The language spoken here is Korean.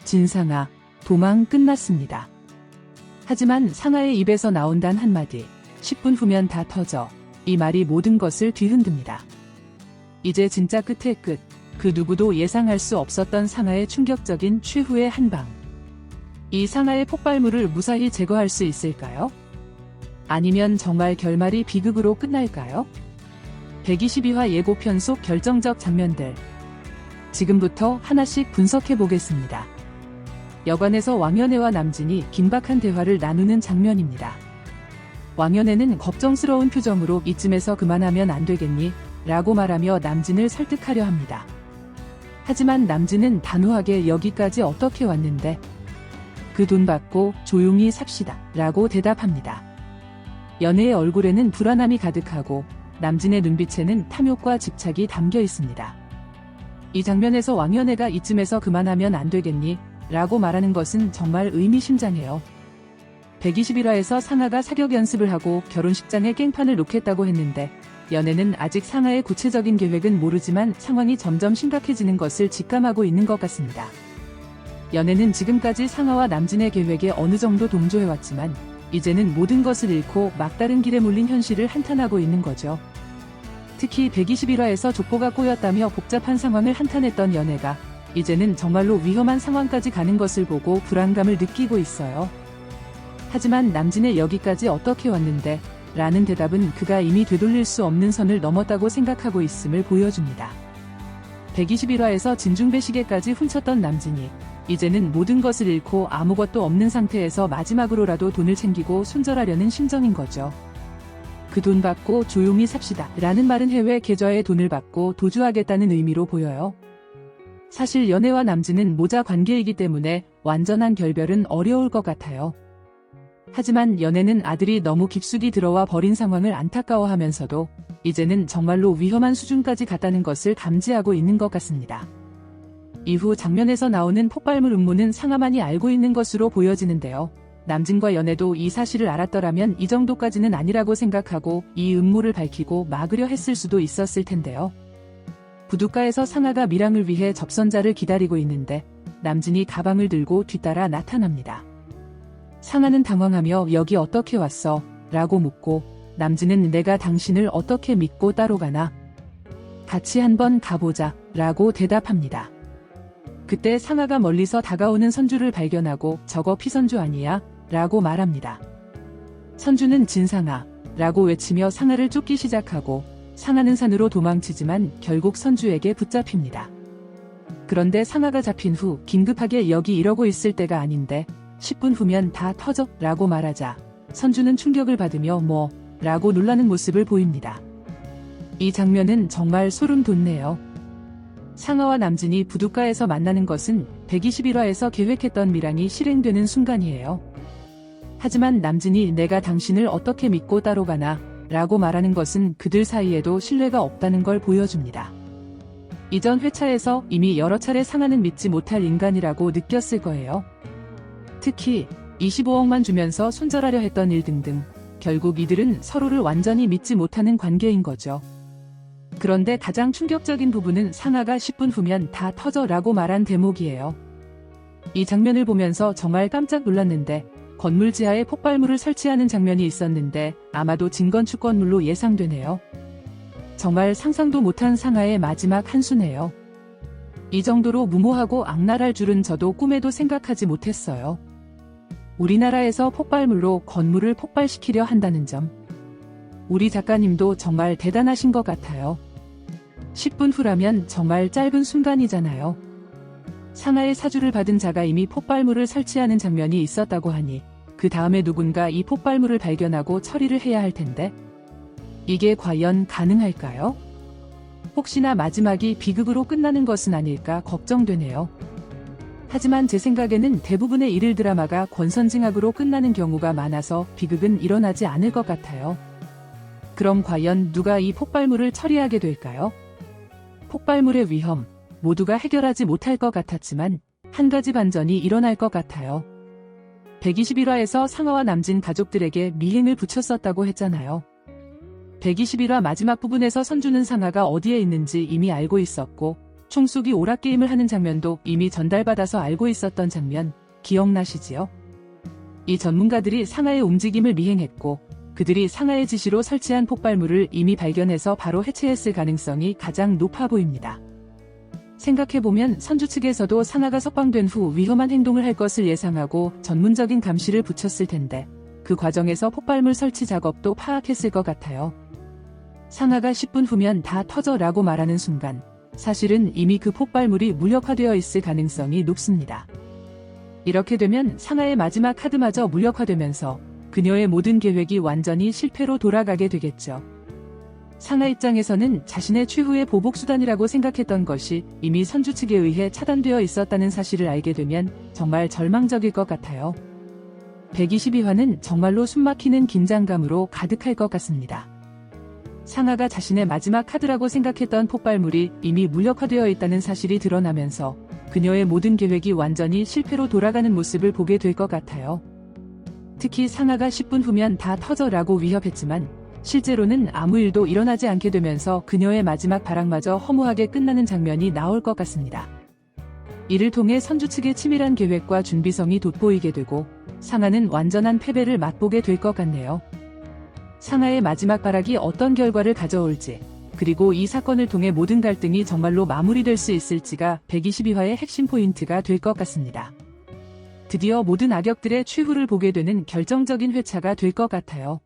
진상아, 도망 끝났습니다. 하지만 상아의 입에서 나온 단 한마디, 10분 후면 다 터져. 이 말이 모든 것을 뒤흔듭니다. 이제 진짜 끝의 끝, 그 누구도 예상할 수 없었던 상아의 충격적인 최후의 한방. 이 상아의 폭발물을 무사히 제거할 수 있을까요? 아니면 정말 결말이 비극으로 끝날까요? 122화 예고편 속 결정적 장면들. 지금부터 하나씩 분석해 보겠습니다. 여관에서 왕연애와 남진이 긴박한 대화를 나누는 장면입니다. 왕연애는 걱정스러운 표정으로 이쯤에서 그만하면 안 되겠니? 라고 말하며 남진을 설득하려 합니다. 하지만 남진은 단호하게 여기까지 어떻게 왔는데? 그 돈 받고 조용히 삽시다. 라고 대답합니다. 연애의 얼굴에는 불안함이 가득하고 남진의 눈빛에는 탐욕과 집착이 담겨 있습니다. 이 장면에서 왕연애가 이쯤에서 그만하면 안 되겠니? 라고 말하는 것은 정말 의미심장해요. 121화에서 상아가 사격 연습을 하고 결혼식장에 깽판을 놓겠다고 했는데 연애는 아직 상아의 구체적인 계획은 모르지만 상황이 점점 심각해지는 것을 직감하고 있는 것 같습니다. 연애는 지금까지 상아와 남진의 계획에 어느 정도 동조해왔지만 이제는 모든 것을 잃고 막다른 길에 몰린 현실을 한탄하고 있는 거죠. 특히 121화에서 족보가 꼬였다며 복잡한 상황을 한탄했던 연애가 이제는 정말로 위험한 상황까지 가는 것을 보고 불안감을 느끼고 있어요. 하지만 남진의 여기까지 어떻게 왔는데? 라는 대답은 그가 이미 되돌릴 수 없는 선을 넘었다고 생각하고 있음을 보여줍니다. 121화에서 진중배 시계까지 훔쳤던 남진이 이제는 모든 것을 잃고 아무것도 없는 상태에서 마지막으로라도 돈을 챙기고 손절하려는 심정인 거죠. 그 돈 받고 조용히 삽시다. 라는 말은 해외 계좌에 돈을 받고 도주하겠다는 의미로 보여요. 사실 연애와 남진은 모자 관계이기 때문에 완전한 결별은 어려울 것 같아요. 하지만 연애는 아들이 너무 깊숙이 들어와 버린 상황을 안타까워하면서도 이제는 정말로 위험한 수준까지 갔다는 것을 감지하고 있는 것 같습니다. 이후 장면에서 나오는 폭발물 음모는 상아만이 알고 있는 것으로 보여지는데요. 남진과 연애도 이 사실을 알았더라면 이 정도까지는 아니라고 생각하고 이 음모를 밝히고 막으려 했을 수도 있었을 텐데요. 부둣가에서 상아가 미랑을 위해 접선자를 기다리고 있는데 남진이 가방을 들고 뒤따라 나타납니다. 상아는 당황하며 여기 어떻게 왔어? 라고 묻고 남진은 내가 당신을 어떻게 믿고 따로 가나? 같이 한번 가보자 라고 대답합니다. 그때 상아가 멀리서 다가오는 선주를 발견하고 저거 피선주 아니야? 라고 말합니다. 선주는 진상아 라고 외치며 상아를 쫓기 시작하고 상아는 산으로 도망치지만 결국 선주에게 붙잡힙니다. 그런데 상아가 잡힌 후 긴급하게 여기 이러고 있을 때가 아닌데 10분 후면 다 터져 라고 말하자 선주는 충격을 받으며 뭐? 라고 놀라는 모습을 보입니다. 이 장면은 정말 소름 돋네요. 상아와 남진이 부둣가에서 만나는 것은 121화에서 계획했던 미랑이 실행되는 순간이에요. 하지만 남진이 내가 당신을 어떻게 믿고 따로 가나? 라고 말하는 것은 그들 사이에도 신뢰가 없다는 걸 보여줍니다. 이전 회차에서 이미 여러 차례 상아는 믿지 못할 인간이라고 느꼈을 거예요. 특히 25억만 주면서 손절하려 했던 일 등등 결국 이들은 서로를 완전히 믿지 못하는 관계인 거죠. 그런데 가장 충격적인 부분은 상아가 10분 후면 다 터져라고 말한 대목이에요. 이 장면을 보면서 정말 깜짝 놀랐는데 건물 지하에 폭발물을 설치하는 장면이 있었는데 아마도 진건축건물로 예상되네요. 정말 상상도 못한 상아의 마지막 한수네요. 이 정도로 무모하고 악랄할 줄은 저도 꿈에도 생각하지 못했어요. 우리나라에서 폭발물로 건물을 폭발시키려 한다는 점. 우리 작가님도 정말 대단하신 것 같아요. 10분 후라면 정말 짧은 순간이잖아요. 상아의 사주를 받은 자가 이미 폭발물을 설치하는 장면이 있었다고 하니 그 다음에 누군가 이 폭발물을 발견하고 처리를 해야 할 텐데 이게 과연 가능할까요? 혹시나 마지막이 비극으로 끝나는 것은 아닐까 걱정되네요. 하지만 제 생각에는 대부분의 일일 드라마가 권선징악으로 끝나는 경우가 많아서 비극은 일어나지 않을 것 같아요. 그럼 과연 누가 이 폭발물을 처리하게 될까요? 폭발물의 위험, 모두가 해결하지 못할 것 같았지만 한 가지 반전이 일어날 것 같아요. 121화에서 상아와 남진 가족들에게 미행을 붙였었다고 했잖아요. 121화 마지막 부분에서 선주는 상아가 어디에 있는지 이미 알고 있었고 총숙이 오락게임을 하는 장면도 이미 전달받아서 알고 있었던 장면, 기억나시지요? 이 전문가들이 상하의 움직임을 미행했고 그들이 상하의 지시로 설치한 폭발물을 이미 발견해서 바로 해체했을 가능성이 가장 높아 보입니다. 생각해보면 선주 측에서도 상하가 석방된 후 위험한 행동을 할 것을 예상하고 전문적인 감시를 붙였을 텐데 그 과정에서 폭발물 설치 작업도 파악했을 것 같아요. 상하가 10분 후면 다 터져 라고 말하는 순간 사실은 이미 그 폭발물이 무력화되어 있을 가능성이 높습니다. 이렇게 되면 상하의 마지막 카드마저 무력화되면서 그녀의 모든 계획이 완전히 실패로 돌아가게 되겠죠. 상하 입장에서는 자신의 최후의 보복수단이라고 생각했던 것이 이미 선주 측에 의해 차단되어 있었다는 사실을 알게 되면 정말 절망적일 것 같아요. 122화는 정말로 숨막히는 긴장감으로 가득할 것 같습니다. 상하가 자신의 마지막 카드라고 생각했던 폭발물이 이미 무력화되어 있다는 사실이 드러나면서 그녀의 모든 계획이 완전히 실패로 돌아가는 모습을 보게 될 것 같아요. 특히 상하가 10분 후면 다 터져라고 위협했지만 실제로는 아무 일도 일어나지 않게 되면서 그녀의 마지막 발악마저 허무하게 끝나는 장면이 나올 것 같습니다. 이를 통해 선주 측의 치밀한 계획과 준비성이 돋보이게 되고 상하는 완전한 패배를 맛보게 될 것 같네요. 상하의 마지막 발악이 어떤 결과를 가져올지 그리고 이 사건을 통해 모든 갈등이 정말로 마무리될 수 있을지가 122화의 핵심 포인트가 될 것 같습니다. 드디어 모든 악역들의 최후를 보게 되는 결정적인 회차가 될 것 같아요.